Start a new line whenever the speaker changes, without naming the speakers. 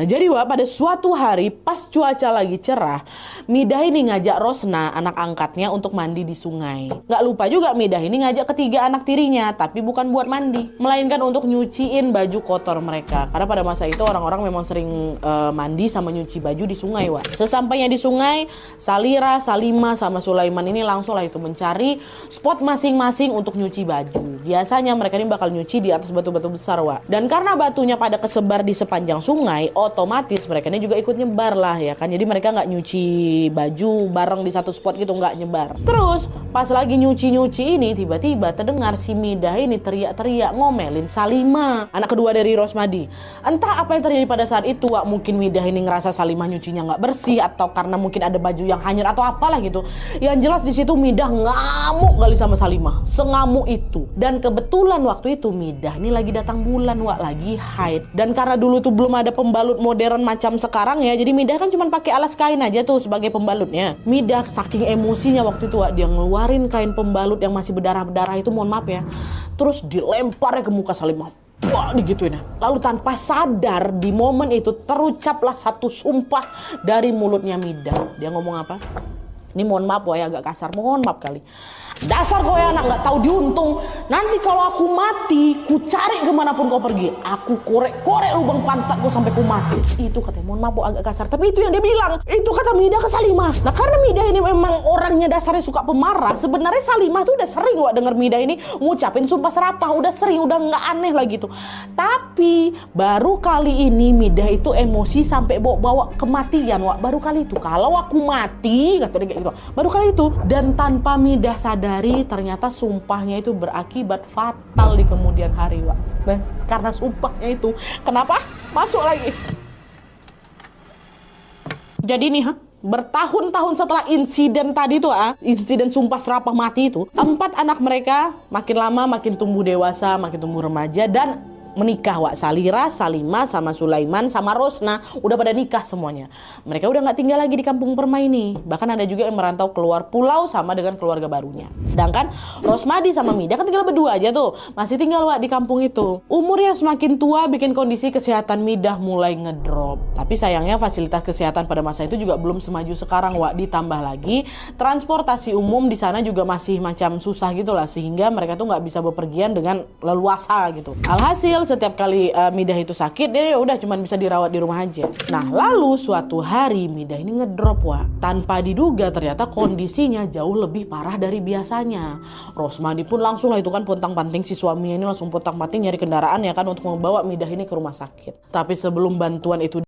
Nah, jadi Wak, pada suatu hari pas cuaca lagi cerah, Midah ini ngajak Rosna, anak angkatnya, untuk mandi di sungai. Nggak lupa juga Midah ini ngajak ketiga anak tirinya, tapi bukan buat mandi, melainkan untuk nyuciin baju kotor mereka. Karena pada masa itu orang-orang memang sering mandi sama nyuci baju di sungai, Wak. Sesampainya di sungai, Salira, Salima, sama Sulaiman ini langsung lah itu mencari spot masing-masing untuk nyuci baju. Biasanya mereka ini bakal nyuci di atas batu-batu besar, Wak. Dan karena batunya pada kesebar di sepanjang sungai, otomatis mereka ini juga ikut nyebar lah ya kan. Jadi mereka nggak nyuci baju bareng di satu spot gitu, nggak nyebar. Terus pas lagi nyuci-nyuci ini, tiba-tiba terdengar si Midah ini teriak-teriak ngomelin Salima, anak kedua dari Rosmadi. Entah apa yang terjadi pada saat itu, Wak. Mungkin Midah ini ngerasa Salimah nyucinya nggak bersih, atau karena mungkin ada baju yang hanyut atau apalah gitu. Yang jelas di situ Midah ngamuk kali sama Salimah, sengamuk itu. Dan kebetulan waktu itu Midah ini lagi datang bulan, Wak, lagi haid. Dan karena dulu tuh belum ada pembalut modern macam sekarang ya, jadi Midah kan cuma pakai alas kain aja tuh sebagai pembalutnya. Midah saking emosinya waktu itu, Wak, dia ngeluarin kain pembalut yang masih berdarah-darah itu, mohon maaf ya, terus dilemparnya ke muka Salimah. Wah, digituin ya. Lalu tanpa sadar di momen itu terucaplah satu sumpah dari mulutnya Midah. Dia ngomong apa? Ini mohon maaf, Wak, ya, agak kasar, mohon maaf kali. Dasar kau ya anak nggak tahu diuntung. Nanti kalau aku mati, ku cari kemanapun kau pergi, aku korek-korek lubang pantatku sampai ku mati. Itu katanya, mohon maaf, agak kasar, tapi itu yang dia bilang. Itu kata Midah ke Salimah. Nah, karena Midah ini memang orangnya dasarnya suka pemarah, sebenarnya Salimah tuh udah sering, Wak, denger Midah ini ngucapin sumpah serapah, udah sering, udah nggak aneh lah gitu. Tapi baru kali ini Midah itu emosi sampai bawa kematian, Wak. Baru kali itu, kalau aku mati, kata dia gitu, baru kali itu. Dan tanpa Midah sadari, ternyata sumpahnya itu berakibat fatal di kemudian hari, Wak. Nah, karena sumpahnya itu, kenapa? Masuk lagi. Jadi nih, bertahun-tahun setelah insiden tadi tuh, insiden sumpah serapah mati itu, 4 anak mereka makin lama makin tumbuh dewasa, makin tumbuh remaja, dan menikah, Wak. Salira, Salima, sama Sulaiman, sama Rosna udah pada nikah semuanya. Mereka udah nggak tinggal lagi di kampung Permai ini. Bahkan ada juga yang merantau keluar pulau sama dengan keluarga barunya. Sedangkan Rosmadi sama Midah kan tinggal berdua aja tuh, masih tinggal, Wak, di kampung itu. Umur yang semakin tua bikin kondisi kesehatan Midah mulai ngedrop. Tapi sayangnya fasilitas kesehatan pada masa itu juga belum semaju sekarang, Wak. Ditambah lagi transportasi umum di sana juga masih macam susah gitu lah, sehingga mereka tuh nggak bisa bepergian dengan leluasa gitu. Alhasil setiap kali Midah itu sakit, dia udah cuma bisa dirawat di rumah aja. Nah, lalu suatu hari Midah ini ngedrop, Wak. Tanpa diduga ternyata kondisinya jauh lebih parah dari biasanya. Rosmadi pun langsung lah itu kan pontang-panting, si suaminya ini langsung pontang-panting nyari kendaraan ya kan untuk membawa Midah ini ke rumah sakit. Tapi sebelum bantuan itu